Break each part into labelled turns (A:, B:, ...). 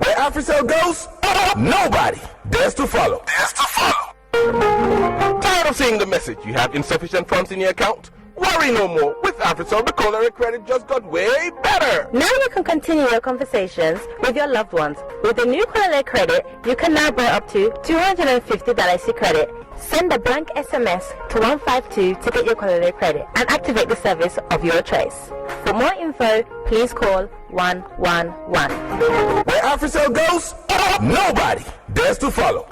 A: Where Africell goes, nobody dares to follow. Tired of seeing the message you have insufficient funds in your account? Worry no more. With Africell, the culinary credit just got way better.
B: Now you can continue your conversations with your loved ones. With the new culinary credit, you can now buy up to $250 credit. Send a blank SMS to 152 to get your culinary credit and activate the service of your choice. For more info, please call 111.
A: Where Africell goes, nobody dares to follow.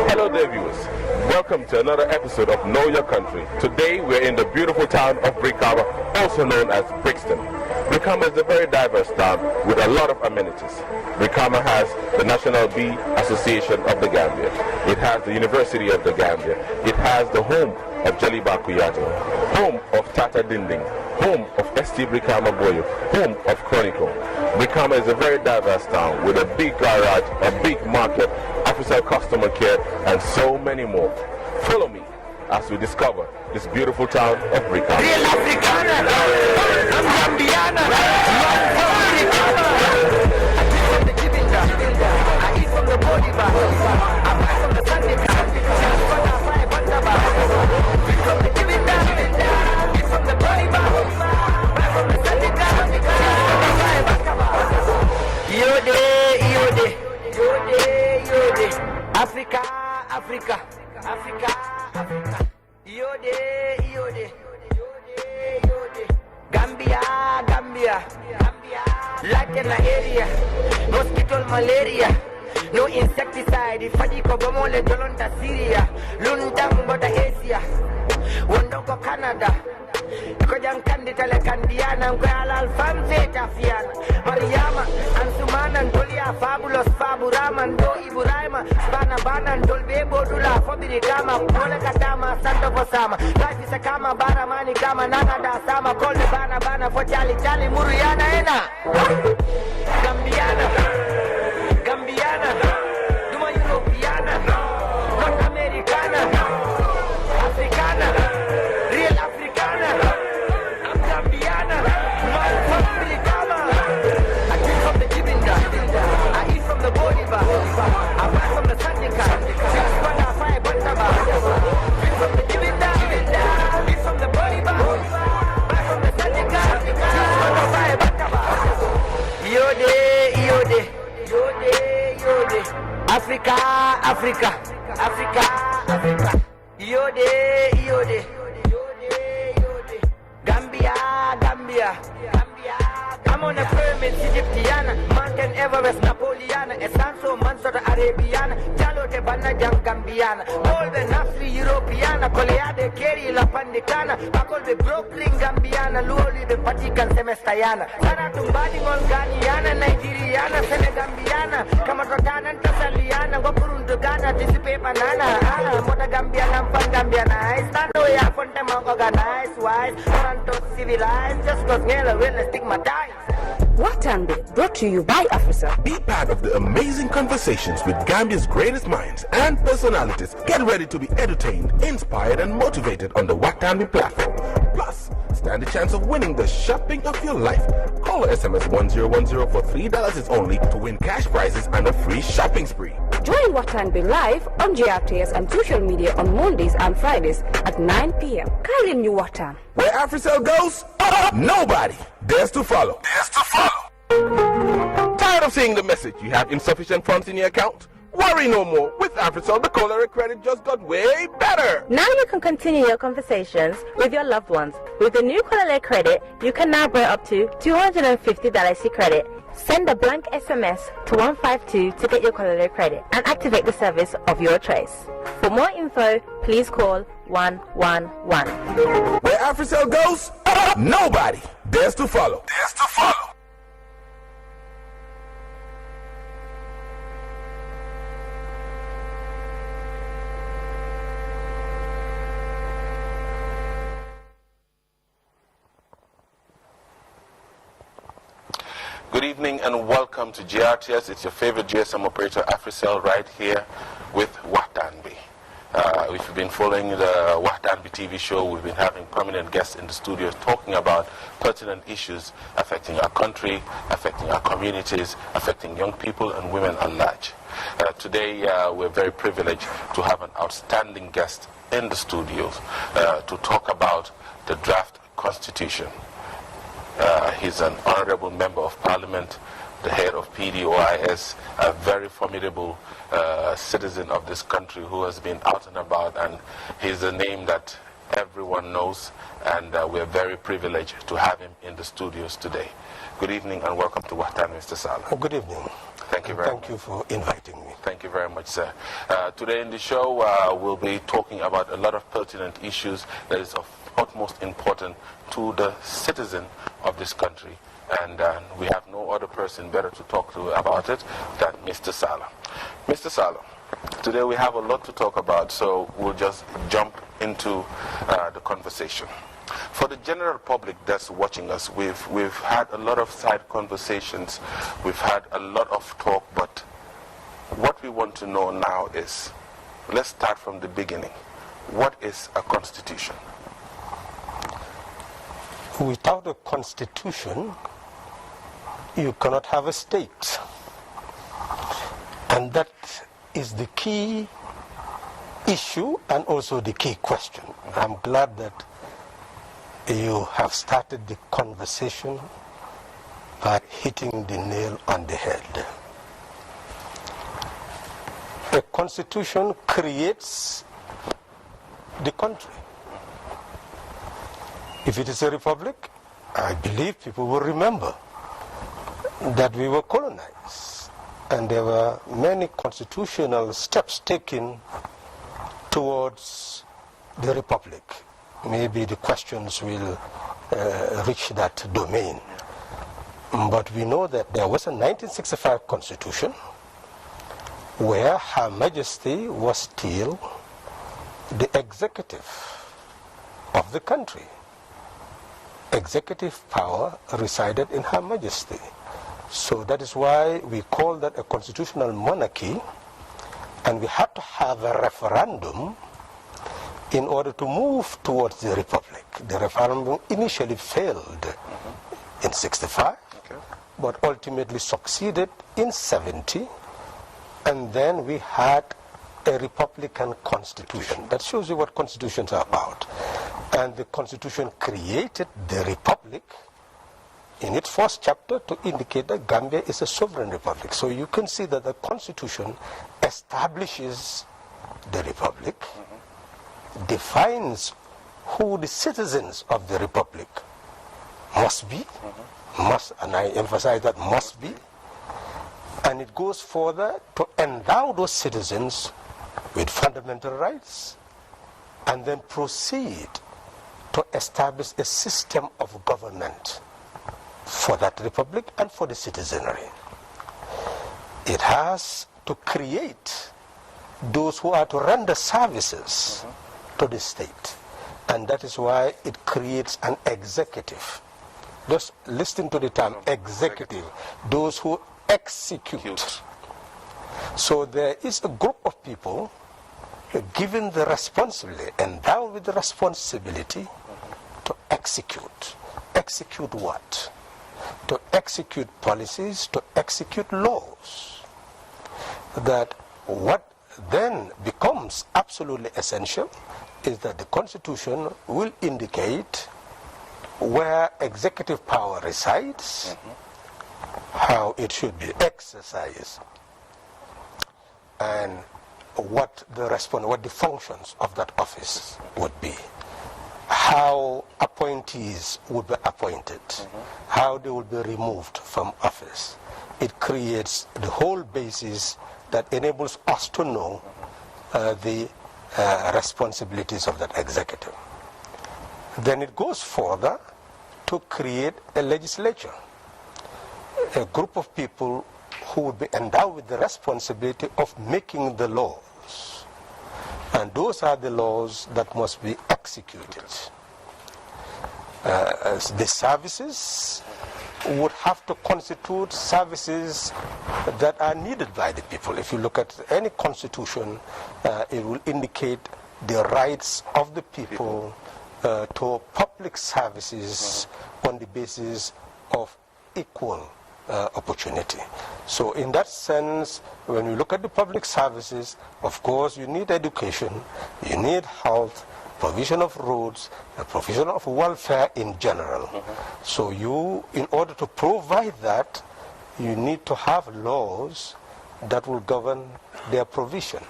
A: Hello there, viewers. Welcome to another episode of Know Your Country. Today we're in the beautiful town of Brikama, also known as Brixton. Brikama is a very diverse town with a lot of amenities. Brikama has the National Bee Association of the Gambia. It has the University of the Gambia. It has the home of Jaliba Kuyato, home of Tata Dinding, home of ST Brikama Boyo, home of Chronicle. Brikama is a very diverse town with a big garage, a big market, Africell customer care, and so many more. Follow me as we discover this beautiful town of Brikama.
C: Real Africana, I'm Gambiana, I eat from the body bar, I buy from the Sunday bar, I buy from the giving down, eat from the body bar, buy from the Sunday bar, Yode, Africa, Yode, Gambia, like in the area, mosquito malaria, no insecticide, if I go Gomole, Jolonda, Syria, Lundang, but Asia, Wondoko, Canada. Kojang Kanditale Kandiana, Kuala Alfamse Tafiana, Mariama, Ansumana, Dolia, Fabulous, Faburama, Do Iburama, Bana, Dolbe, Bodula, Fobirikama, Pola Katama, Santa Fosama, Life is a Kama, Baramani, Kama, Nana, Sama, call the Bana, for Jali, Muriana, Ena, Gambiana, Duma Europeana, North Americana, Africana, real Africana, I'm Gambiana, I'm from Brikama. I drink from the Jibinda, I eat from the body bar, I buy from the Sandika, 6.5 Bantaba. Drink from the Jibinda, eat from the body bar, buy from the Sandika, 6.5 Bantaba. Yode, Africa, Yode, Gambia. I'm on a permit, Egyptiana, Mountain Everest, Napoleana, Esanso, Mansota, Arabiana, Jalo de Banajang, Gambiana, all the Nafri, Europeana, Colea de Kerry, La Pandicana, Bacol de Brooklyn, Gambiana, Luoli de Patican, Semestayana, Sana Tumbadi, Ghaniana, Nigeriana, Senegambiana, Kamatotana, Tasaliana, Gopurun to Ghana, Tisipe Banana, Mota Gambiana, Gambiana, I stand away, I want them organized, wise, Toronto civilized, just cause Nella will stigmatize.
B: Wahtan brought to you by Africell.
A: Be part of the amazing conversations with Gambia's greatest minds and personalities. Get ready to be entertained, inspired, and motivated on the Wahtan platform. Plus, stand a chance of winning the shopping of your life. Call or SMS 1010 for $3 is only to win cash prizes and a free shopping spree.
B: Join Wahtan live on GRTS and social media on Mondays and Fridays at 9 p.m. Kindly new Wahtan.
A: Where Africell goes, nobody dares to follow. Tired of seeing the message you have insufficient funds in your account? Worry no more. With Africell, the culinary credit just got way better.
B: Now you can continue your conversations with your loved ones. With the new culinary credit, you can now buy up to $250 credit. Send a blank SMS to 152 to get your culinary credit and activate the service of your choice. For more info, please call 111.
A: Where Africell goes, nobody dares to follow. Good evening and welcome to GRTS. It's your favorite GSM operator, Africell, right here with Wahtan. If you've been following the Wahtan TV show, we've been having prominent guests in the studios talking about pertinent issues affecting our country, affecting our communities, affecting young people and women at large. Today, we're very privileged to have an outstanding guest in the studios to talk about the draft constitution. He's an honorable member of parliament, the head of PDOIS, a very formidable citizen of this country who has been out and about, and he's a name that everyone knows, and we're very privileged to have him in the studios today. Good evening and welcome to Wahtan, Mr. Salah.
D: Good evening.
A: Thank you very much.
D: Thank you for inviting me.
A: Thank you very much, sir. Today in the show, we'll be talking about a lot of pertinent issues that is of utmost importance to the citizen of this country. And we have no other person better to talk to about it than Mr. Salah. Mr. Salah, today we have a lot to talk about, so we'll just jump into the conversation. For the general public that's watching us, we've had a lot of side conversations, we've had a lot of talk, but what we want to know now is, let's start from the beginning. What is a constitution?
D: Without a constitution, you cannot have a state. And that is the key issue and also the key question. I'm glad that you have started the conversation by hitting the nail on the head. A constitution creates the country. If it is a republic, I believe people will remember that we were colonized, and there were many constitutional steps taken towards the republic. Maybe the questions will reach that domain. But we know that there was a 1965 constitution where Her Majesty was still the executive of the country. Executive power resided in Her Majesty. So that is why we call that a constitutional monarchy, and we had to have a referendum in order to move towards the republic. The referendum initially failed in 65, but ultimately succeeded in 70, and then we had a republican constitution. That shows you what constitutions are about. And the constitution created the republic in its first chapter to indicate that Gambia is a sovereign republic. So you can see that the constitution establishes the republic, defines who the citizens of the republic must be, and I emphasize that must be, and it goes further to endow those citizens with fundamental rights, and then proceed to establish a system of government for that republic and for the citizenry. It has to create those who are to render services to the state, and that is why it creates an executive. Just listen to the term executive, those who execute. So there is a group of people given the responsibility, endowed with the responsibility to execute. Execute what? To execute policies, to execute laws. That what then becomes absolutely essential is that the Constitution will indicate where executive power resides, how it should be exercised, and what the functions of that office would be, how appointees would be appointed, how they would be removed from office. It creates the whole basis that enables us to know the responsibilities of that executive. Then it goes further to create a legislature, a group of people who would be endowed with the responsibility of making the laws. And those are the laws that must be executed. The services would have to constitute services that are needed by the people. If you look at any constitution, it will indicate the rights of the people to public services on the basis of equal opportunity. So in that sense, when you look at the public services, of course you need education, you need health, provision of roads, provision of welfare in general. So you, in order to provide that, you need to have laws that will govern their provision.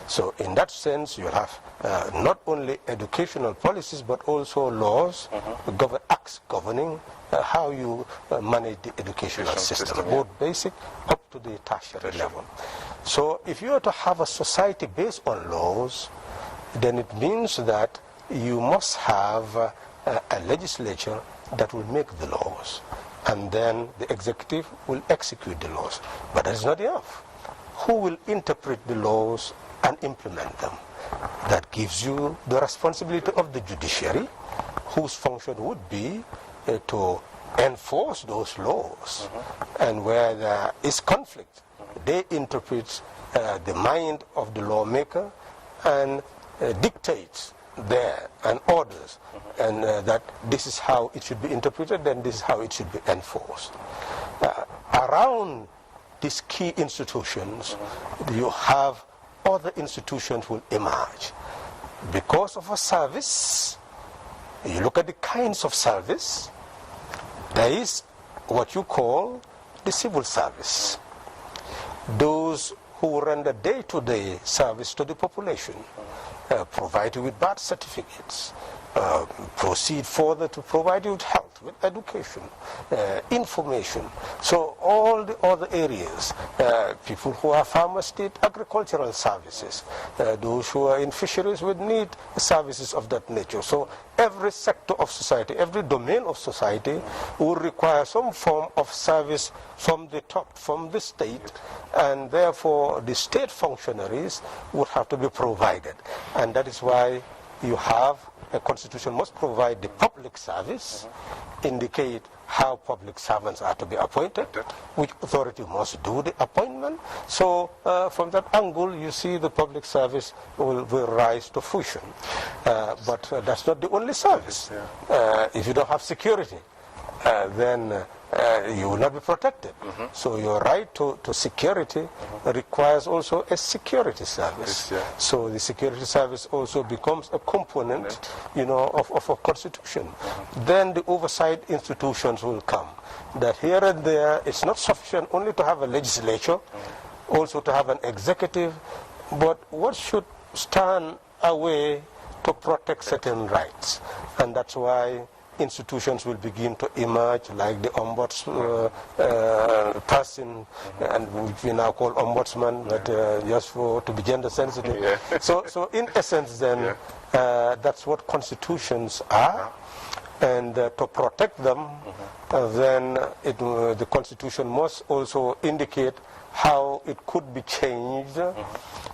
D: So in that sense, you have not only educational policies, but also laws, acts governing how you manage the educational system, both basic up to the tertiary level. So if you are to have a society based on laws, then it means that you must have a legislature that will make the laws, and then the executive will execute the laws. But that is not enough. Who will interpret the laws and implement them? That gives you the responsibility of the judiciary, whose function would be to enforce those laws. And where there is conflict, they interpret the mind of the lawmaker and dictate there and orders, and that this is how it should be interpreted, then this is how it should be enforced. Around these key institutions, you have other institutions will emerge. Because of a service, you look at the kinds of service, there is what you call the civil service. Those who render day-to-day service to the population, provide you with birth certificates, proceed further to provide you with health, with education, information. So all the other areas, people who are farmers need agricultural services. Those who are in fisheries would need services of that nature. So every sector of society, every domain of society will require some form of service from the top, from the state, and therefore the state functionaries would have to be provided. And that is why you have a constitution must provide the public service, indicate how public servants are to be appointed, which authority must do the appointment. So from that angle, you see the public service will rise to fruition. But that's not the only service. If you don't have security, then you will not be protected. So your right to security requires also a security service. So the security service also becomes a component, of a constitution. Then the oversight institutions will come. That here and there, it's not sufficient only to have a legislature, also to have an executive, but what should stand away to protect certain rights? And that's why institutions will begin to emerge, like the ombudsman person, and which we now call ombudsman, but just to be gender sensitive. So in essence, then that's what constitutions are, and to protect them, then the constitution must also indicate how it could be changed,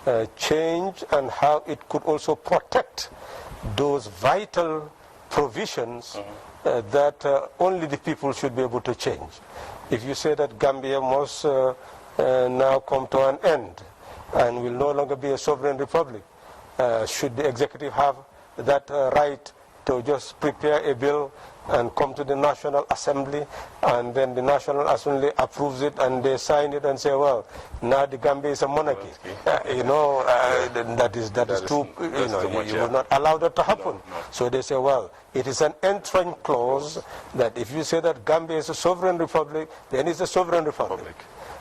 D: and how it could also protect those vital provisions that only the people should be able to change. If you say that Gambia must now come to an end and will no longer be a sovereign republic, should the executive have that right to just prepare a bill and come to the National Assembly, and then the National Assembly approves it and they sign it and say, well, now the Gambia is a monarchy. That is too, you will not allow that to happen. So they say, well, it is an entrenched clause that if you say that Gambia is a sovereign republic, then it's a sovereign republic.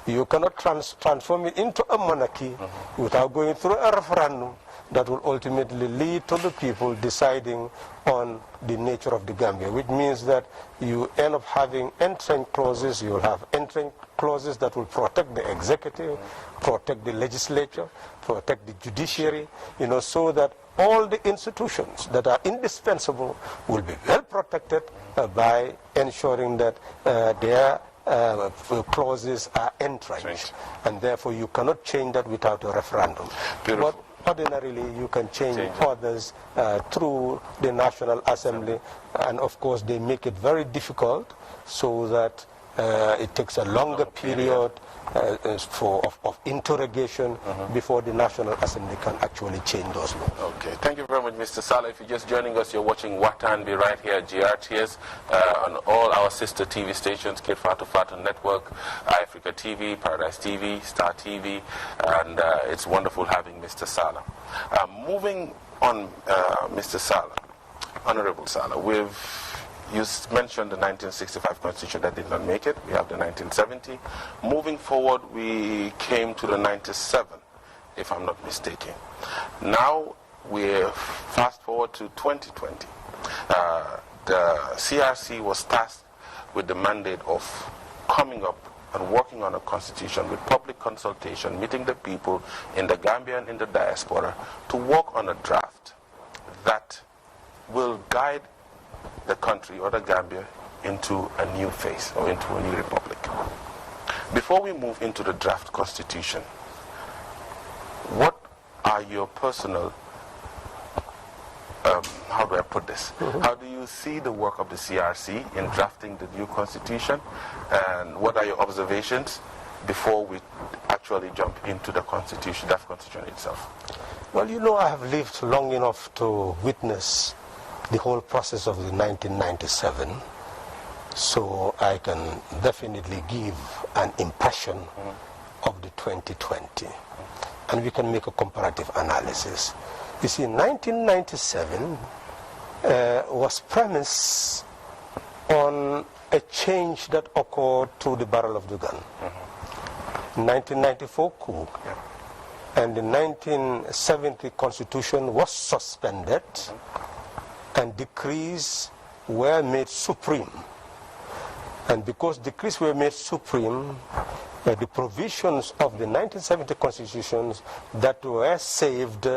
D: You cannot transform it into a monarchy without going through a referendum that will ultimately lead to the people deciding on the nature of the Gambia, which means that you end up having entrenched clauses. You will have entrenched clauses that will protect the executive, protect the legislature, protect the judiciary, so that all the institutions that are indispensable will be well protected by ensuring that their clauses are entrenched. And therefore you cannot change that without a referendum. But ordinarily you can change others through the National Assembly, and of course they make it very difficult so that it takes a longer period of interrogation before the National Assembly can actually change those laws.
A: Okay, thank you very much, Mr. Salah. If you're just joining us, you're watching Wahtan. Be right here at GRTS on all our sister TV stations, Kid Fatu Fatu Network, Africa TV, Paradise TV, Star TV, and it's wonderful having Mr. Salah. Moving on, Mr. Salah, Honorable Salah, you mentioned the 1965 Constitution that did not make it. We have the 1970. Moving forward, we came to the 97, if I'm not mistaken. Now we're fast forward to 2020. The CRC was tasked with the mandate of coming up and working on a constitution with public consultation, meeting the people in the Gambia and in the diaspora to work on a draft that will guide the country or the Gambia into a new phase or into a new republic. Before we move into the draft constitution, what are your personal, how do I put this? How do you see the work of the CRC in drafting the new constitution, and what are your observations before we actually jump into the constitution, draft constitution itself?
D: Well, you know, I have lived long enough to witness the whole process of the 1997, so I can definitely give an impression of the 2020, and we can make a comparative analysis. You see, 1997 was premised on a change that occurred to the barrel of the gun. 1994 coup, and the 1970 Constitution was suspended, and decrees were made supreme. And because decrees were made supreme, the provisions of the 1970 constitutions that were saved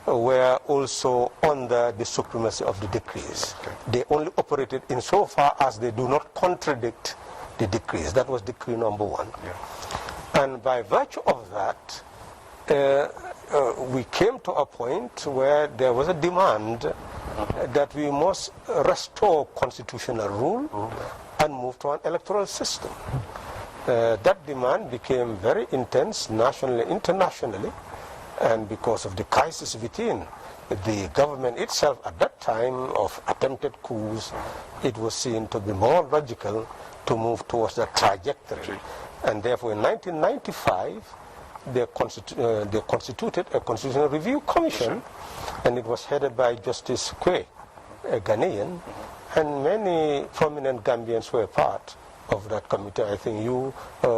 D: were also under the supremacy of the decrees. They only operated insofar as they do not contradict the decrees. That was decree number 1. And by virtue of that, we came to a point where there was a demand that we must restore constitutional rule and move to an electoral system. That demand became very intense nationally, internationally, and because of the crisis within the government itself at that time of attempted coups, it was seen to be more logical to move towards that trajectory. And therefore in 1995, they constituted a Constitutional Review Commission, and it was headed by Justice Kwe, a Ghanaian, and many prominent Gambians were part of that committee. I think you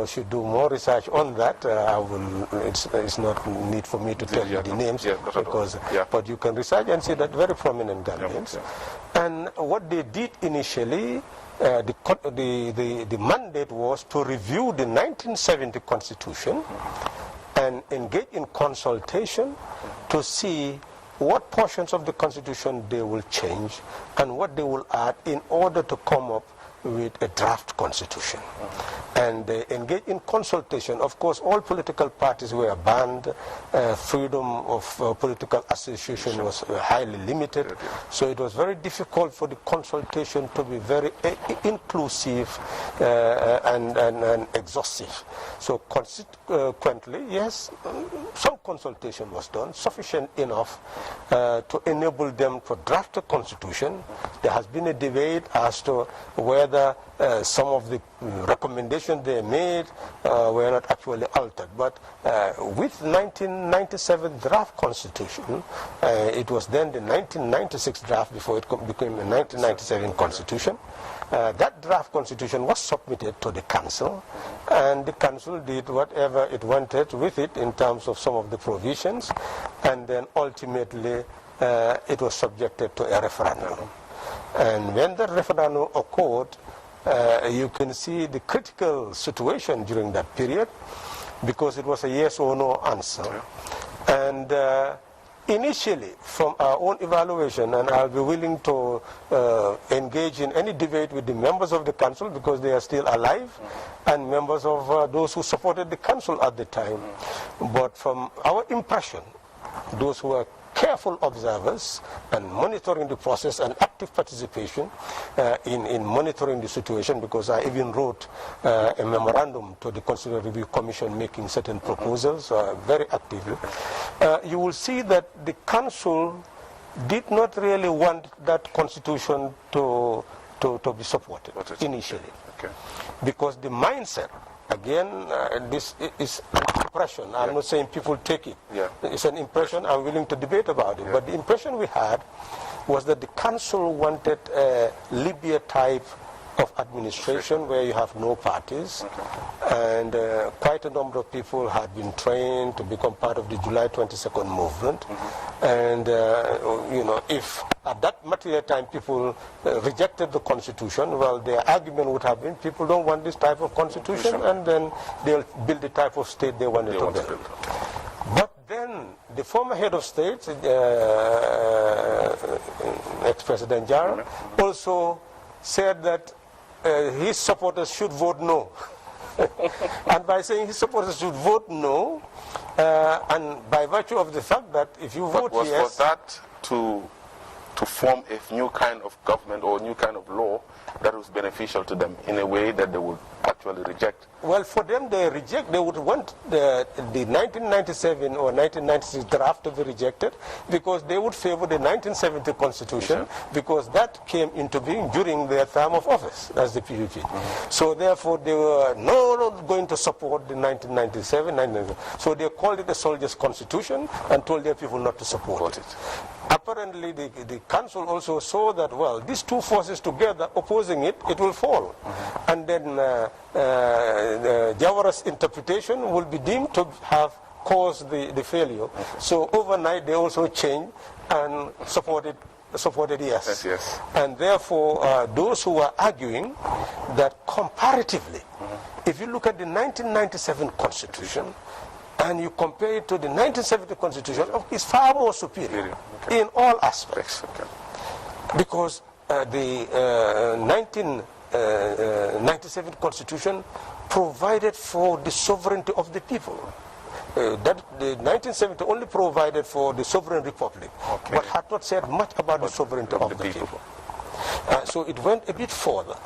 D: should do more research on that. It's not need for me to tell you the names, because, but you can research and see that very prominent Gambians. And what they did initially, the mandate was to review the 1970 Constitution and engage in consultation to see what portions of the Constitution they will change and what they will add in order to come up with a draft constitution. And they engage in consultation. Of course, all political parties were banned. Freedom of political association was highly limited. So it was very difficult for the consultation to be very inclusive and exhaustive. So consequently, yes, some consultation was done, sufficient enough to enable them to draft a constitution. There has been a debate as to whether some of the recommendations they made were not actually altered. But with 1997 draft constitution, it was then the 1996 draft before it became the 1997 constitution. That draft constitution was submitted to the council, and the council did whatever it wanted with it in terms of some of the provisions, and then ultimately it was subjected to a referendum. And when the referendum occurred, you can see the critical situation during that period, because it was a yes or no answer. And initially, from our own evaluation, and I'll be willing to engage in any debate with the members of the council, because they are still alive, and members of those who supported the council at the time. But from our impression, those who are careful observers and monitoring the process and active participation in monitoring the situation, because I even wrote a memorandum to the Constitutional Review Commission making certain proposals very actively. You will see that the Council did not really want that constitution to be supported initially. Okay. Because the mindset, again, this is an impression. I'm not saying people take it. Yeah. It's an impression. I'm willing to debate about it. Yeah. But the impression we had was that the Council wanted a Libya type of administration where you have no parties, and quite a number of people had been trained to become part of the July 22nd movement. And you know, if at that material time people rejected the constitution, well, their argument would have been people don't want this type of constitution, and then they'll build the type of state they wanted to build. But then the former head of state, ex-President Jara, also said that his supporters should vote no. And by saying his supporters should vote no, and by virtue of the fact that if you vote yes...
A: Was that to form a new kind of government or a new kind of law that was beneficial to them in a way that they would actually reject?
D: Well, for them, they would want the 1997 or 1996 draft to be rejected, because they would favor the 1970 constitution, because that came into being during their term of office as the PUP. So therefore, they were not going to support the 1997. So they called it a soldiers' constitution and told their people not to support it. Apparently, the Council also saw that, well, these two forces together opposing it, it will fall. And then Jawara's interpretation will be deemed to have caused the failure. So overnight, they also changed and supported yes.
A: Yes.
D: And therefore, those who are arguing that comparatively, if you look at the 1997 Constitution, and you compare it to the 1970 Constitution, it's far more superior in all aspects. Because the 1997 Constitution provided for the sovereignty of the people. That the 1970 only provided for the sovereign republic, but had not said much about the sovereignty of the people. So it went a bit further.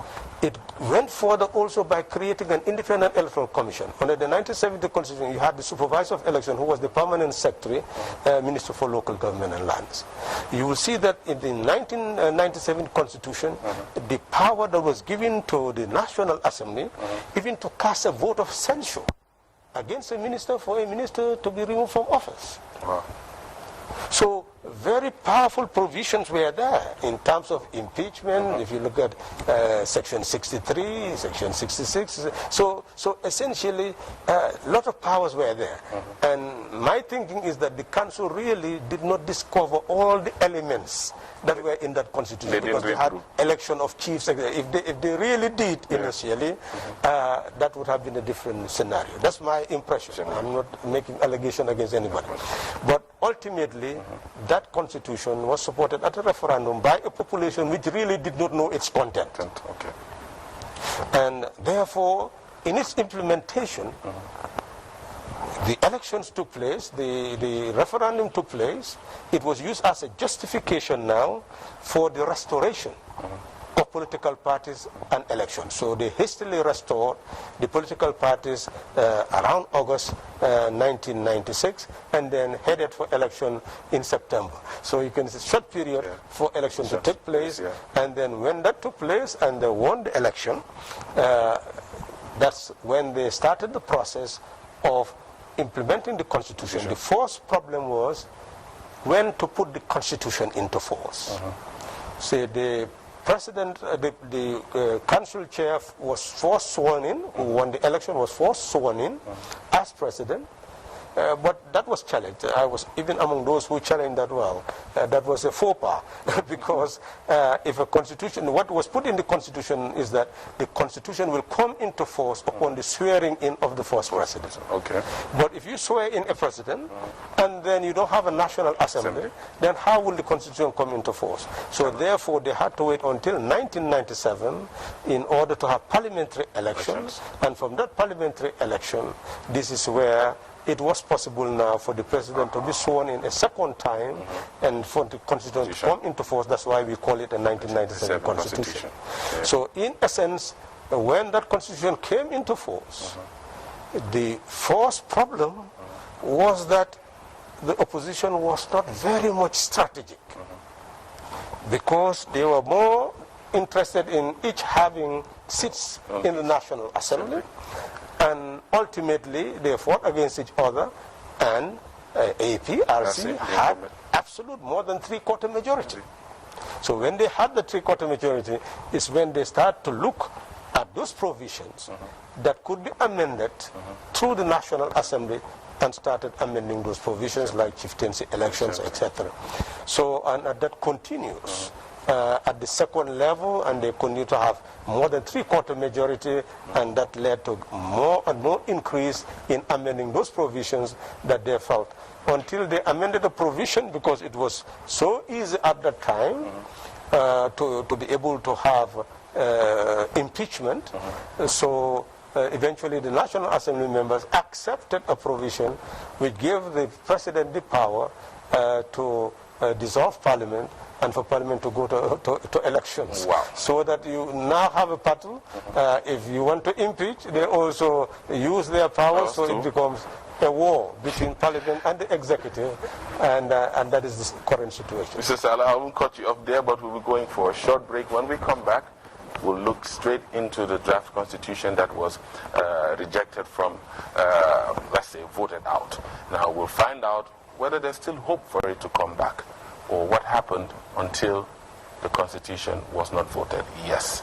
D: It went further also by creating an independent electoral commission. Under the 1970 Constitution, you had the supervisor of election, who was the permanent secretary, Minister for Local Government and Lands. You will see that in the 1997 Constitution, the power that was given to the National Assembly, even to cast a vote of censure against a minister for a minister to be removed from office. So very powerful provisions were there in terms of impeachment. If you look at Section 63, Section 66, so essentially a lot of powers were there. And my thinking is that the Council really did not discover all the elements that were in that constitution, because they had election of chiefs. If they really did initially, that would have been a different scenario. That's my impression. I'm not making allegation against anybody. But ultimately, that constitution was supported at a referendum by a population which really did not know its content. And therefore, in its implementation, the elections took place, the referendum took place. It was used as a justification now for the restoration of political parties and elections. So they hastily restored the political parties around August 1996, and then headed for election in September. So you can see a short period for election to take place, and then when that took place and they won the election, that's when they started the process of implementing the constitution. The first problem was when to put the constitution into force. So the president, the council chair was first sworn in, who won the election was first sworn in as president. But that was challenged. I was even among those who challenged that. Well, that was a faux pas, because if a constitution, what was put in the constitution is that the constitution will come into force upon the swearing in of the first president. But if you swear in a president and then you don't have a national assembly, then how will the constitution come into force? So therefore, they had to wait until 1997 in order to have parliamentary elections, and from that parliamentary election, this is where it was possible now for the president to be sworn in a second time and for the constitution to come into force. That's why we call it a 1997 constitution.
A: Yeah.
D: So in essence, when that constitution came into force, the first problem was that the opposition was not very much strategic because they were more interested in each having seats in the National Assembly, and ultimately they fought against each other, and APRC had absolute more than three-quarter majority. So when they had the three-quarter majority is when they start to look at those provisions that could be amended through the National Assembly and started amending those provisions like chieftaincy elections, etc. So, and that continues at the second level, and they continue to have more than three-quarter majority, and that led to more and more increase in amending those provisions that they felt. Until they amended the provision, because it was so easy at that time to be able to have impeachment. So eventually the National Assembly members accepted a provision which gave the president the power to dissolve parliament and for parliament to go to elections.
A: Wow.
D: So that you now have a battle. If you want to impeach, they also use their power, so it becomes a war between parliament and the executive, and that is the current situation.
A: Mr. Salah, I won't cut you off there, but we'll be going for a short break. When we come back, we'll look straight into the draft constitution that was rejected from, let's say, voted out. Now we'll find out whether there's still hope for it to come back, or what happened until the constitution was not voted yes.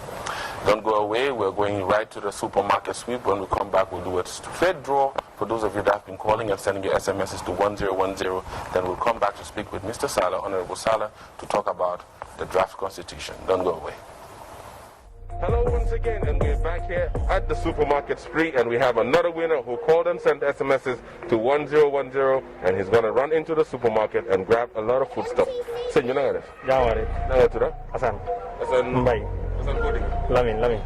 A: Don't go away. We're going right to the supermarket sweep. When we come back, we'll do a straight draw for those of you that have been calling and sending your SMSs to 1010. Then we'll come back to speak with Mr. Salah, Honorable Salah, to talk about the draft constitution. Don't go away. Hello once again, and we're back here at the supermarket spree, and we have another winner who called and sent SMSs to 1010, and he's going to run into the supermarket and grab a lot of food stuff. So you know this? Hassan. Hassan Mbay. Hassan Kodi. Lamin. Lamin.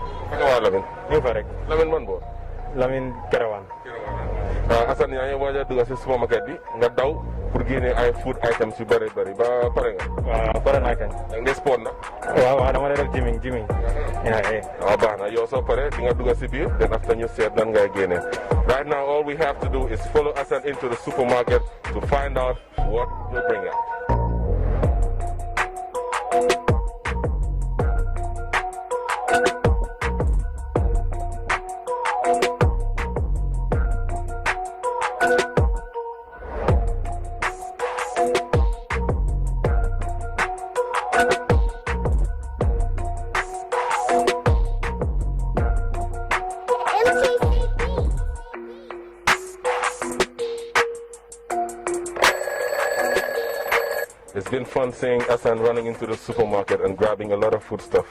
A: New Farek. Lamin Manbo. Lamin Kerawan. Hassan yaa ngi waaj a dugg si supermarket bi nga daw pour génne ay food items yu bëri ba pare nga. Waaw pare naa kañ. Da nga sport na. waaw dama def gymming. waaw baax na yow soo pare di nga dugg si biir, then after ñu seet nan ngay génne. Right now all we have to do is follow Hassan into the supermarket to find out what will bring out. It's been fun seeing Hassan running into the supermarket and grabbing a lot of food stuff.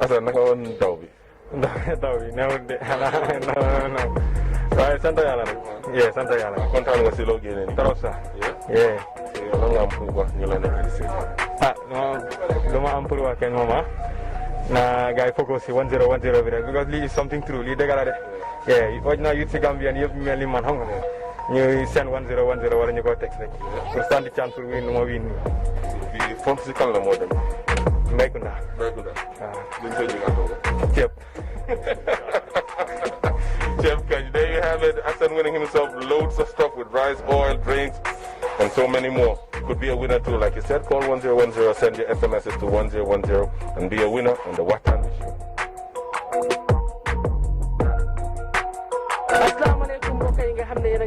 A: Hassan, naka on daw bi? Daw bi, no. Waaye sant Yàlla rek. Yeah, sant Yàlla. Kontaan nga si loo génne ni? Trop sax. Yeah. Lan nga am pour wax ñu la nekk di seet? Lu ma am pour wax kenn moom na guy focus si 1010 bi rek, because lii is something true, lii dëgg la de. Yeah, waj na youth si Gambien yëpp mel ni man xam nga. ñuy seen 1010 wala ñu ko text rek pour stand chance pour win ma win bi font si kan la moo dem Mbaykunda waaw luñ koy jóg ak ceeb Chef Kaj, there you have it. Hassan winning himself loads of stuff with rice, oil, drinks, and so many more. Could be a winner too. Like you said, call 1010, send your SMSs to 1010, and be a winner on the Wahtan show.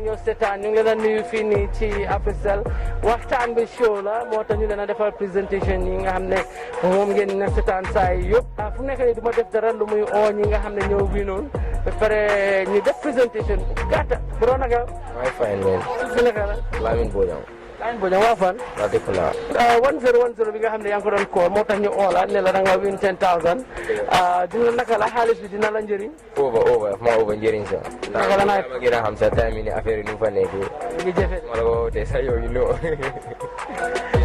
E: ñoo seetaan ñu ngi leen a nuyu fii nii ci Africell waxtaan bi show la moo tax ñu leen a defal présentation yi nga xam ne moom ngeen na seetaan saa yi yëpp fu nekk nii du ma def dara lu muy oo ñi nga xam ne ñoo winoon ba pare ñu def présentation gàtta bro naka
F: may fay leen
E: fi nekk la
F: Lamin Bojang
E: waa fan
F: waa dëkk la
E: 1010 bi nga xam ne yaa ngi ko doon call moo tax ñu oola ne la da nga win 10,000 dina naka la xaalis bi dina la njëriñ
F: over njëriñ sa
E: naka la naay
F: ma gën a xam sa time ni affaire yi nu fa nekkee
E: ngi jafe
F: wala ko te sa yow you know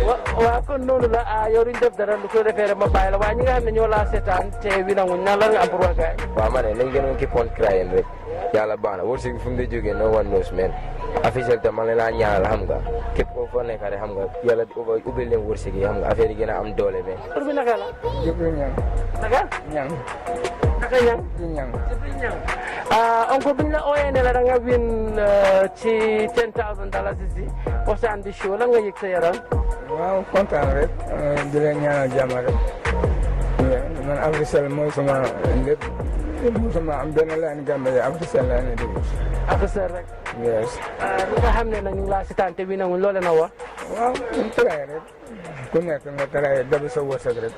E: waaw kon noonu la yow duñ def dara lu ko defee rek ma bàyyi la waaye ñi nga xam ne ñoo laa seetaan te wi nanguñ nan la nga am pour wax gaay
F: waaw ma ne nañ gën a keep on crying rek yàlla baax na wërsëg bi fu mu dee jógee no one knows man Africell te man laa ñaanal xam nga képp koo fa nekk rek xam nga yàlla ubbil leen wërsëg yi xam nga affaire yi gën a am doole mais
E: tur bi naka la naka ñang oncle biñ la ooyee ne la da nga win ci $10,000 si Wahtan bi show la nga yëg sa yaram
G: waaw kontaan rek di leen ñaanal jàmm rek man Africell mooy sama lépp musuma am benn laan Gambie Africell laa ne dégg
E: Africell rek
G: yes
E: li nga xam ne nag ñu ngi laa si tante bi nanguñ loole na wax
G: waaw ñu taraay rek ku nekk nga taraay dabi sa wërsëg rek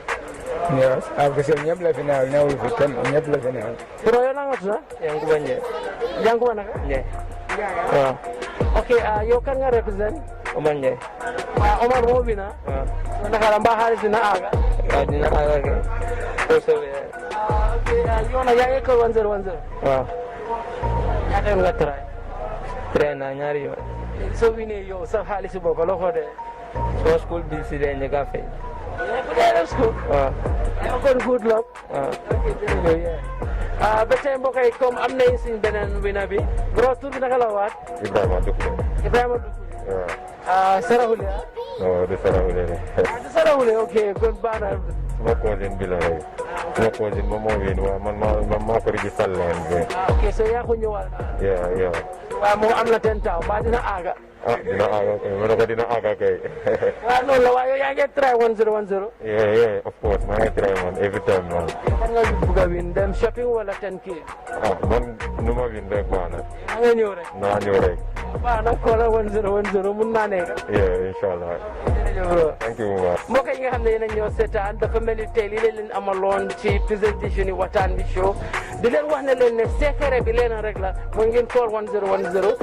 G: yes Africell ñëpp la fi neewal neewul fi kenn ñëpp la fi neewal
E: pro yow na nga tudd
F: Yankuba Njie
E: Yankuba naka
F: Njie
E: waaw ok yow kan nga represent
F: Omar Njie
E: waaw Omar moo bi na waaw naka la mbaa xaalis dina aaga
F: waaw dina aaga kay
E: ok yow nag yaa ngi ko 1010
F: waaw
E: ñaata yoon nga try
F: naa ñaari yoon
E: soo winee yow sa xaalis boobu loo ko dee
F: soo school bi si dee njëkk a fay
E: bu dee def school
F: waaw
E: kon good luck
F: waaw
E: ba tey mbokk yi comme am nañ suñ beneen wina bi bro tur bi naka la waat
A: Ibrahima Dukure.
E: Ibrahima Dukure
A: waaw.
E: Sarahule
A: non du Sarahule de.
E: du Sarahule ok kon baax na
A: suma cousin bi la rek. suma cousin moom moo win waaw man maa ko registré leen bi.
E: ok so yaa ko ñëwal
A: yeah.
E: waaw moom am na 10,000 ba dina aaga
A: dina aaga kay ma ne ko dina aaga kay.
E: waaw noonu la waaye yow yaa ngi try 1010
A: yeah of course maa ngi try man every time man.
E: kan nga bugg a win dem shopping wala 10K
A: man nu ma win rek baax na.
E: nga ñëw rek
A: naa ñëw rek.
E: baax na koola 1010 mun naa nekk
A: yeah inshallah. thank you much.
E: mbokk yi nga xam ne yéen a ñëw seetaan dafa mel ni tey lii leen amaloon ci présentation yi Wahtan bi show di leen wax ne leen ne secret bi leen rek la mooy ngeen call 1010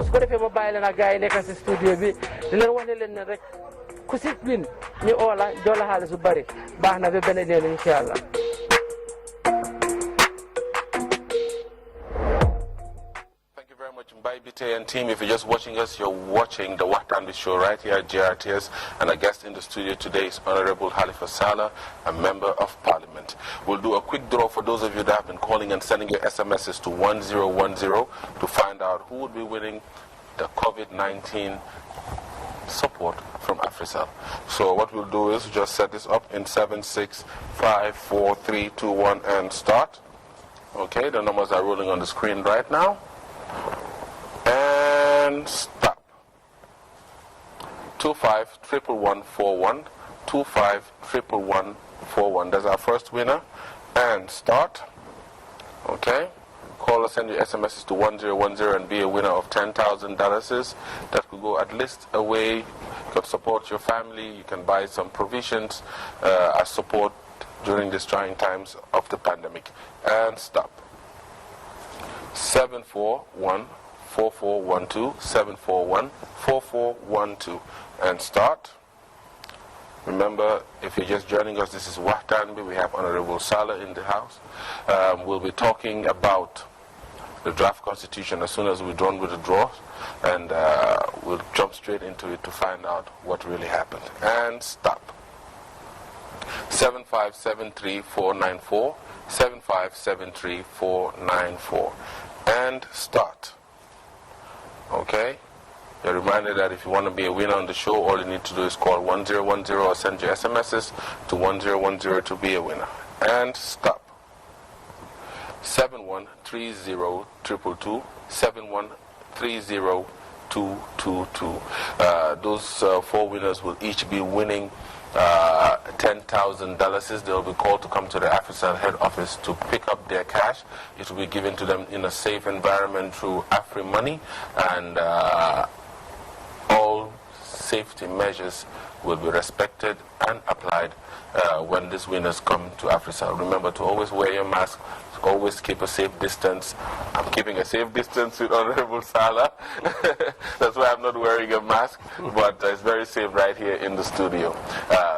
E: su ko defee ma bàyyi leen ak gars yi nekk si studio bi di leen wax ne leen ne rek ku si win ñu oola jox la xaalis bu bari baax na ba beneen yoon incha allah.
A: Mbaye Bite and team, if you're just watching us, you're watching the Wahtan show right here at JRTS, and our guest in the studio today is Honorable Halifa Saleh, a member of Parliament. We'll do a quick draw for those of you that have been calling and sending your SMSs to 1010 to find out who would be winning the COVID-19 support from Africell. So what we'll do is just set this up in 7, 6, 5, 4, 3, 2, 1, and start. Okay, the numbers are rolling on the screen right now. And stop. 251141 251141. That's our first winner. And start. Okay. Call or send your SMSs to 1010 and be a winner of $10,000. That could go at least a way. You could support your family. You can buy some provisions as support during these trying times of the pandemic. And stop. 741-4412, 741-4412, and start. Remember, if you're just joining us, this is Wahtan. We have Honorable Saleh in the house. We'll be talking about the draft constitution as soon as we're done with the draws, and we'll jump straight into it to find out what really happened. And stop. 7573494, 7573494, and start. Okay? You're reminded that if you want to be a winner on the show, all you need to do is call 1010 or send your SMSs to 1010 to be a winner. And stop. 713022, 713022. Those four winners will each be winning $10,000. They'll be called to come to the Africell head office to pick up their cash. It will be given to them in a safe environment through AfriMoney, and all safety measures will be respected and applied when these winners come to Africell. Remember to always wear your mask, always keep a safe distance. I'm keeping a safe distance with Honorable Saleh. That's why I'm not wearing a mask, but it's very safe right here in the studio.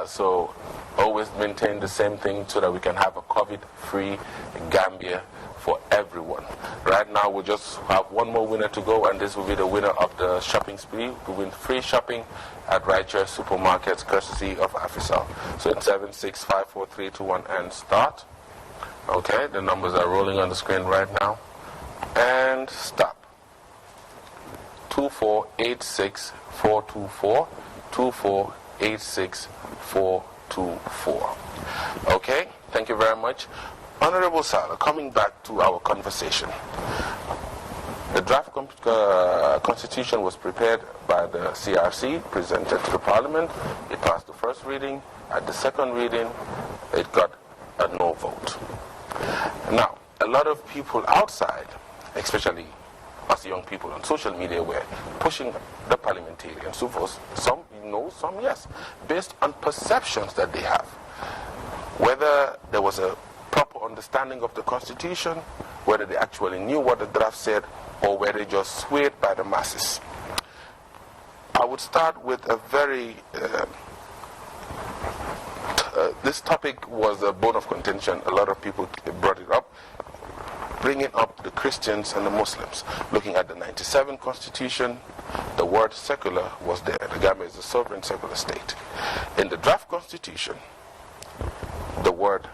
A: So always maintain the same thing so that we can have a COVID-free Gambia for everyone. Right? Right now, we just have one more winner to go, and this will be the winner of the shopping spree. We win free shopping at Righteous Supermarkets, courtesy of Africell. So it's 7654321 and start. Okay, the numbers are rolling on the screen right now. And stop. 2486424, 2486424. Okay, thank you very much. Honorable Sala, coming back to our conversation. The draft constitution was prepared by the CRC, presented to the Parliament. It passed the first reading. At the second reading, it got a no vote. Now, a lot of people outside, especially us young people on social media, were pushing the parliamentarians to vote. Some no, some yes, based on perceptions that they have. Whether there was a proper understanding of the Constitution, whether they actually knew what the draft said, or whether they just swayed by the masses. I would start with a very... this topic was a bone of contention. A lot of people brought it up, bringing up the Christians and the Muslims. Looking at the 97 Constitution, the word secular was there. The Gambia is a sovereign secular state. In the draft Constitution, the word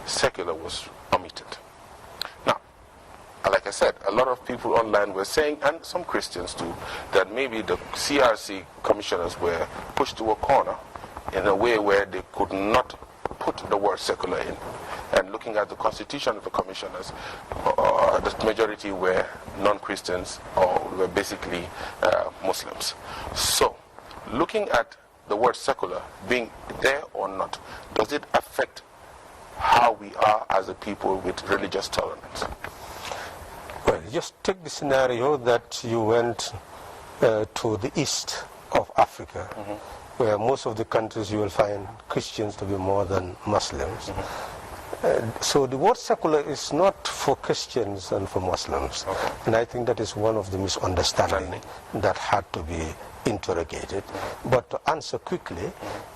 A: secular was omitted. Now, like I said, a lot of people online were saying, and some Christians too, that maybe the CRC commissioners were pushed to a corner in a way where they could not put the word secular in. And looking at the constitution of the commissioners, the majority were non-Christians or were basically Muslims. So, looking at the word secular being there or not, does it affect how we are as a people with religious tolerance?
D: Well, just take the scenario that you went to the east of Africa, where most of the countries you will find Christians to be more than Muslims. So the word secular is not for Christians and for Muslims. And I think that is one of the misunderstandings that had to be interrogated. But to answer quickly,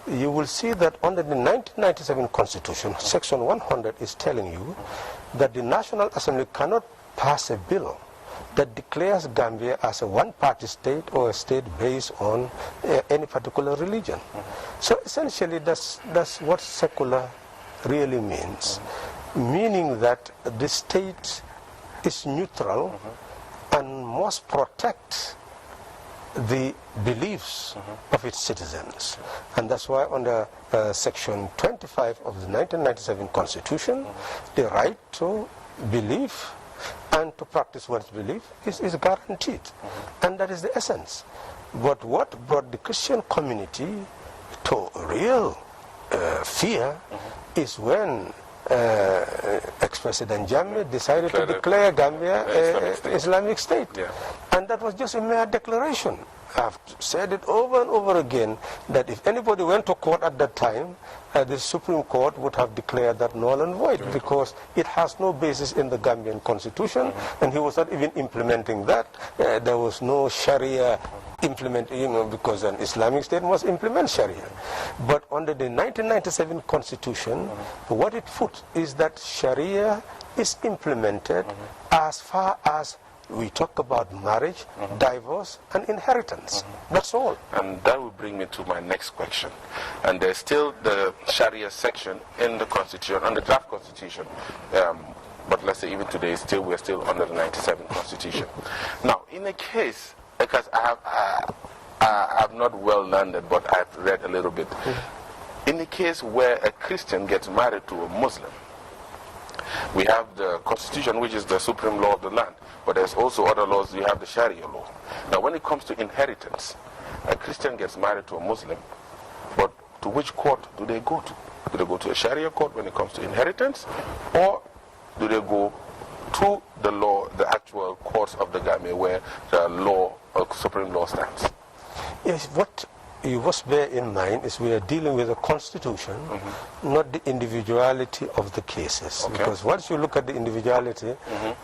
D: you will see that under the 1997 Constitution, Section 100 is telling you that the National Assembly cannot pass a bill that declares Gambia as a one-party state or a state based on any particular religion. So essentially that's what secular really means, meaning that the state is neutral and must protect the beliefs of its citizens. And that's why under Section 25 of the 1997 Constitution, the right to believe and to practice one's belief is guaranteed. And that is the essence. But what brought the Christian community to real fear is when ex-President Jammeh decided to declare Gambia an Islamic State. And that was just a mere declaration. I've said it over and over again that if anybody went to court at that time, the Supreme Court would have declared that null and void because it has no basis in the Gambian Constitution, and he was not even implementing that. There was no Sharia implementing, because an Islamic state must implement Sharia. But under the 1997 Constitution, what it put is that Sharia is implemented as far as we talk about marriage, divorce, and inheritance. That's all. And
A: that will bring me to my next question. And there's still the Sharia section in the Constitution, on the draft Constitution. But let's say even today, we're still under the 97 Constitution. Now, in a case, because I'm not well learned, but I've read a little bit. In a case where a Christian gets married to a Muslim, we have the Constitution, which is the supreme law of the land, but there's also other laws. You have the Sharia law. Now, when it comes to inheritance, a Christian gets married to a Muslim, but to which court do they go to? Do they go to a Sharia court when it comes to inheritance, or do they go to the law, the actual courts of the Gambia, where the law, supreme law stands?
D: Yes, what you must bear in mind is we are dealing with a constitution, not the individuality of the cases. Because once you look at the individuality,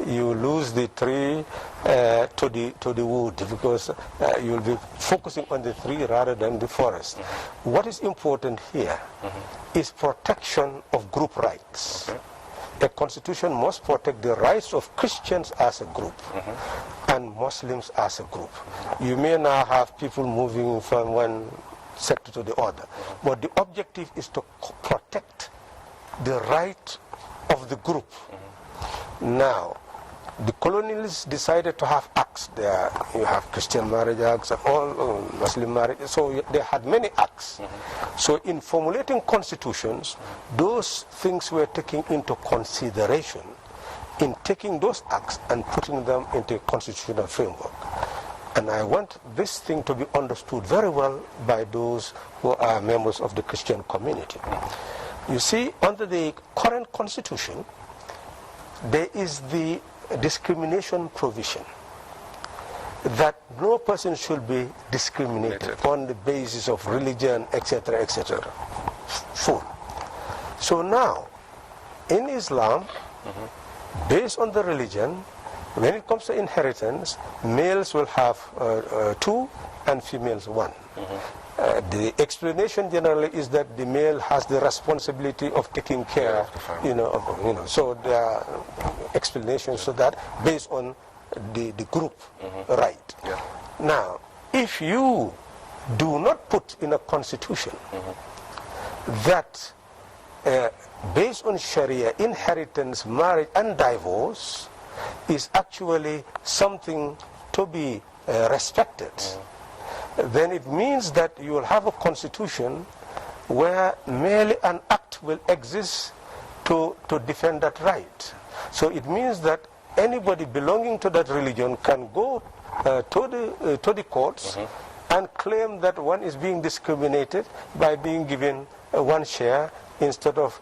D: you lose the tree to the wood, because you will be focusing on the tree rather than the forest. What is important here is protection of group rights. a constitution must protect the rights of Christians as a group and Muslims as a group. You may now have people moving from one sector to the other, but the objective is to protect the right of the group. Now, the colonialists decided to have acts. There you have Christian marriage acts and all Muslim marriage. So they had many acts. So in formulating constitutions, those things were taken into consideration in taking those acts and putting them into a constitutional framework. And I want this thing to be understood very well by those who are members of the Christian community. You see, under the current constitution, there is the discrimination provision that no person should be discriminated on the basis of religion, etc., etc. Full. So now, in Islam, based on the religion, when it comes to inheritance, males will have 2 and females 1. The explanation generally is that the male has the responsibility of taking care, so there are explanations to that based on the group right. Now, if you do not put in a constitution that based on Sharia, inheritance, marriage and divorce is actually something to be respected, then it means that you will have a constitution where merely an act will exist to defend that right. So it means that anybody belonging to that religion can go to the courts and claim that one is being discriminated by being given one share instead of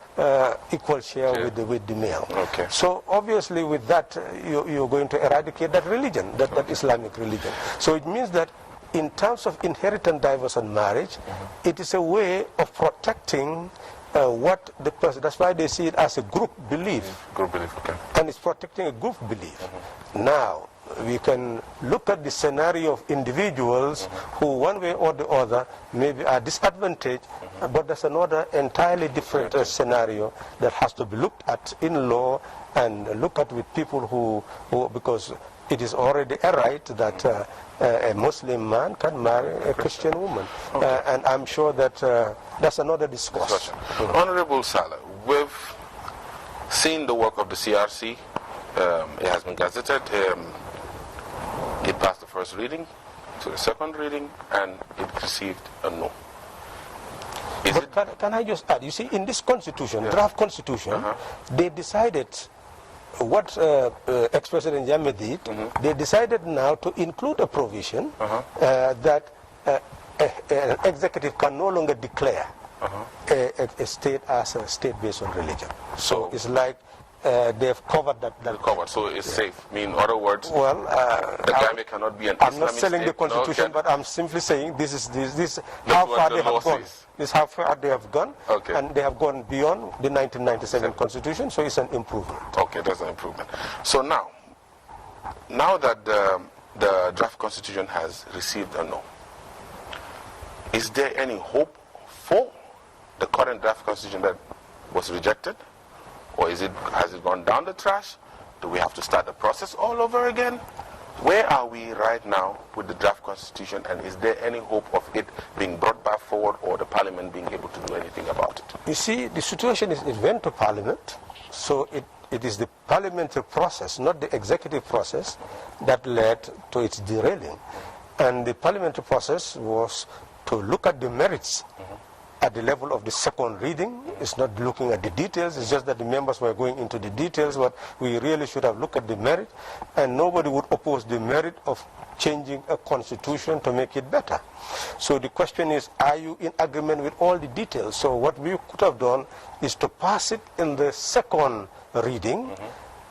D: equal share with the male. So obviously with that you're going to eradicate that religion, that Islamic religion. So it means that in terms of inheritance, divorce and marriage, it is a way of protecting what the person, that's why they see it as a group belief.
A: Group belief, okay.
D: And it's protecting a group belief. Now, we can look at the scenario of individuals who one way or the other maybe are disadvantaged, but there's another entirely different scenario that has to be looked at in law and looked at with people who because it is already a right that a Muslim man can marry a Christian woman. And I'm sure that that's another discourse.
A: Honorable Salah, we've seen the work of the CRC. It has been gazetted. It passed the first reading to the second reading, and it received a no.
D: Can I just add, you see, in this constitution, draft constitution, they decided what ex-President Jammeh did, they decided now to include a provision that an executive can no longer declare a state as a state based on religion. So it's like they've covered that.
A: Covered, so it's safe. I mean, in other words,
D: well,
A: the Gambia cannot be an
D: I'm
A: Islamic
D: not selling
A: state.
D: the constitution, but I'm simply saying this is how far they have gone. This is how far they have gone, and they have gone beyond the 1997 constitution, so it's an improvement.
A: Okay, that's an improvement. So now that the draft constitution has received a no, is there any hope for the current draft constitution that was rejected? Or has it gone down the trash? Do we have to start the process all over again? Where are we right now with the draft constitution, and is there any hope of it being brought back forward or the parliament being able to do anything about it?
D: You see, the situation is it went to parliament, so it is the parliamentary process, not the executive process, that led to its derailing. And the parliamentary process was to look at the merits at the level of the second reading. It's not looking at the details, it's just that the members were going into the details, but we really should have looked at the merit, and nobody would oppose the merit of changing a constitution to make it better. So the question is, are you in agreement with all the details? So what we could have done is to pass it in the second reading,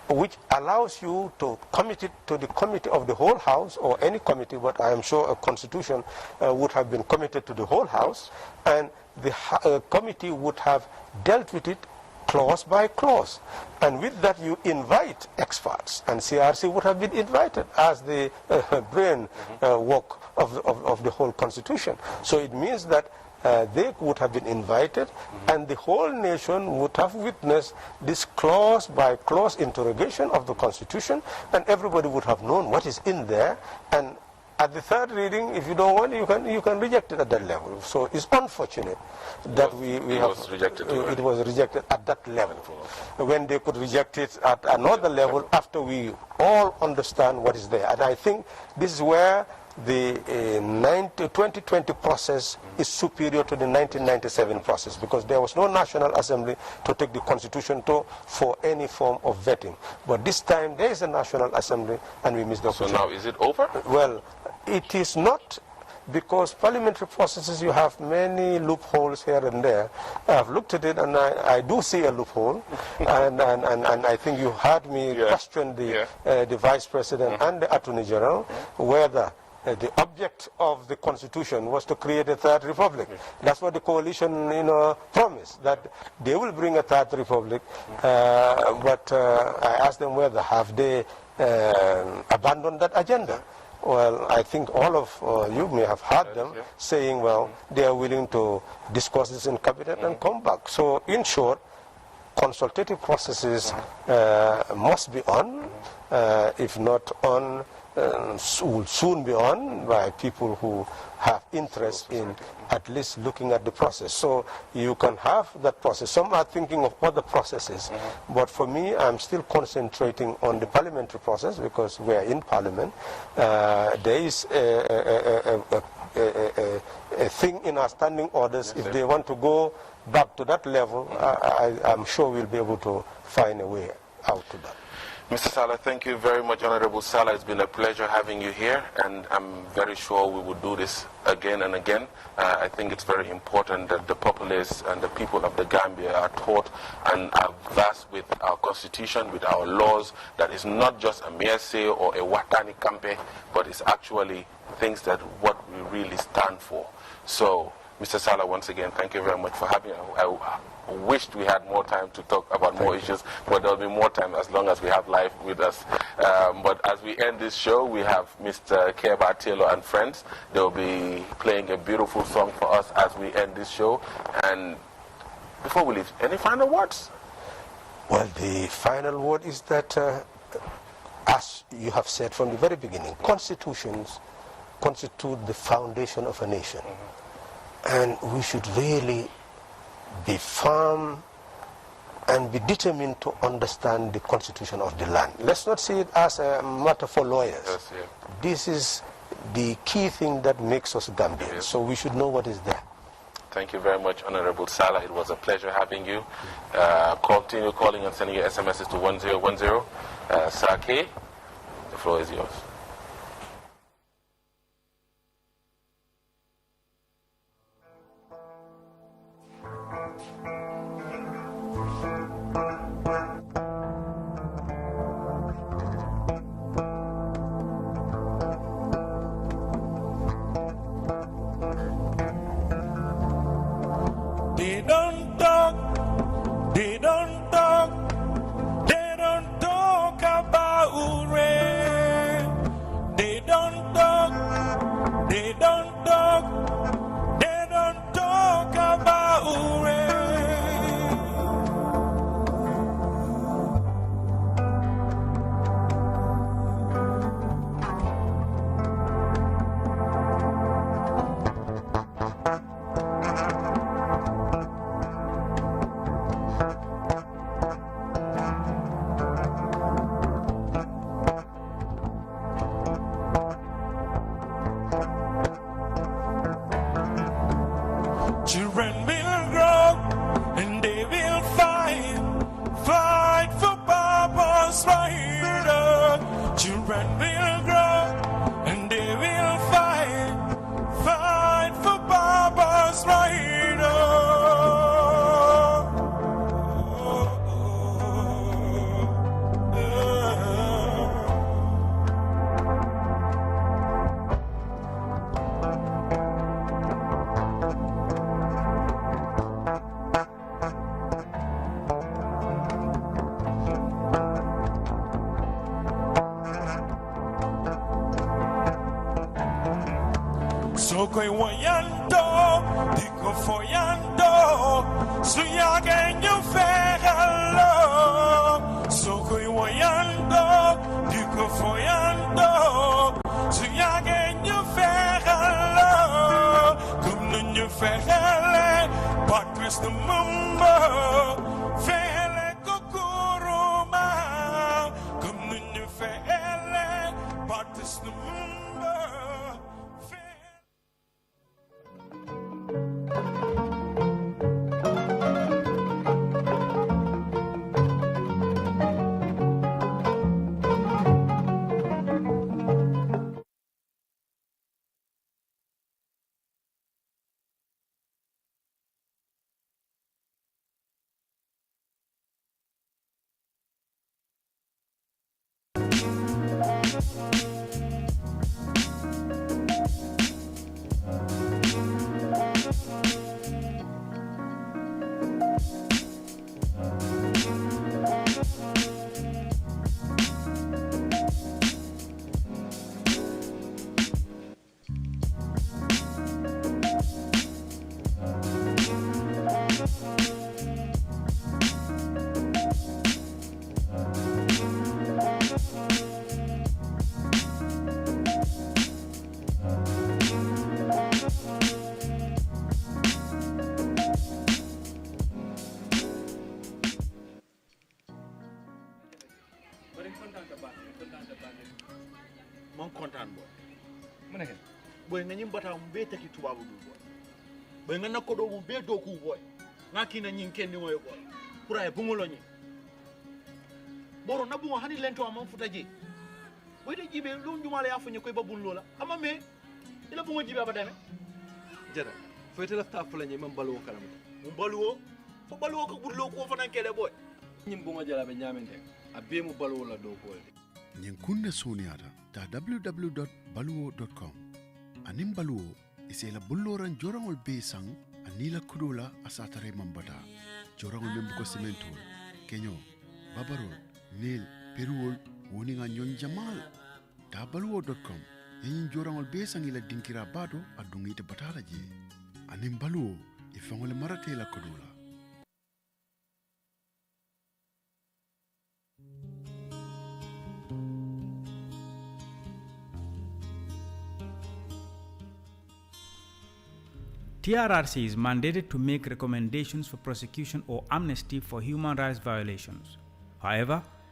D: which allows you to commit it to the committee of the whole house, or any committee, but I am sure a constitution would have been committed to the whole house, and the committee would have dealt with it clause by clause. And with that you invite experts, and CRC would have been invited as the brain work of the whole constitution. So it means that they would have been invited, and the whole nation would have witnessed this clause-by-clause interrogation of the Constitution, and everybody would have known what is in there. And at the third reading, if you don't want it, you can reject it at that level. So it's unfortunate that it was rejected at that level. When they could reject it at another level after we all understand what is there. And I think this is where the 2020 process is superior to the 1997 process, because there was no National Assembly to take the Constitution to for any form of vetting. But this time there is a National Assembly, and we missed the opportunity.
A: So now is it over?
D: Well, it is not, because parliamentary processes, you have many loopholes here and there. I've looked at it, and I do see a loophole, and I think you heard me question the Vice President and the Attorney General whether the object of the Constitution was to create a third republic. That's what the coalition, promised, that they will bring a third republic. But I asked them whether have they abandoned that agenda. Well, I think all of you may have heard them saying, well, they are willing to discuss this in cabinet and come back. So, in short, consultative processes must be on, if not on, will soon be on by people who have interest in at least looking at the process. So you can have that process. Some are thinking of other processes, but for me, I'm still concentrating on the parliamentary process, because we are in parliament. There is a thing in our standing orders. If they want to go back to that level, I'm sure we'll be able to find a way out to that.
A: Mr. Salah, thank you very much, Honorable Salah. It's been a pleasure having you here, and I'm very sure we will do this again and again. I think it's very important that the populace and the people of the Gambia are taught and are versed with our constitution, with our laws, that it's not just a mere say or a Wahtan campaign, but it's actually things that what we really stand for. So, Mr. Salah, once again, thank you very much for having me. I wished we had more time to talk about more issues, but there'll be more time as long as we have life with us. But as we end this show, we have Mr. Keba Taylor and friends. They'll be playing a beautiful song for us as we end this show. And before we leave, any final words?
D: Well, the final word is that, as you have said from the very beginning, constitutions constitute the foundation of a nation. And we should really be firm and be determined to understand the constitution of the land. Let's not see it as a matter for lawyers.
A: Yes, yeah.
D: This is the key thing that makes us Gambians. Yes. So we should know what is there.
A: Thank you very much, Honorable Salah. It was a pleasure having you. Continue calling and sending your SMSs to 1010. Sake, the floor is yours.
H: Children will grow and they will fight for Papa's right. Children will grow and they will fight for Papa's right. Sokoy wayando, diko foyando, suyage nyufehalo. Sokoy wayando, diko foyando, suyage nyufehalo. Kumna nyufehale, Patrice Mumba, fehele kokuruma. Kumna nyufehele, Patrice Mumba.
I: man kontaan boy mu nekk boy nga ñim bata mu be taki tubabu du boy nga nakko do mu be do ku boy nga kina ñin kenni moy boy pour ay bu mu loñi boro na bu hani lento am futa ji boy de jibe lu njumala ya fuñu koy babun lola ama me ila bu mo jibe ba deme
J: jara foyte lafta fulanye man baluwo kalam
I: mu baluwo fo baluwo ko budlo ko fanan kele boy
J: ñim bu ma jala be ñamende abbe mu baluwo la do ko
K: ñin kunna soniyata ta www.baluwo.com anin baluwo isela bulloran jorangol be sang anila kudola asatare mambata jorangol membu ko sementol kenyo babarol nil peruol woninga nyon jamal ta baluwo.com yin jorangol be sang ila dinkira bado adungite batala je anin baluwo ifangole marate la kudola.
L: TRRC is mandated to make recommendations for prosecution or amnesty for human rights violations. However,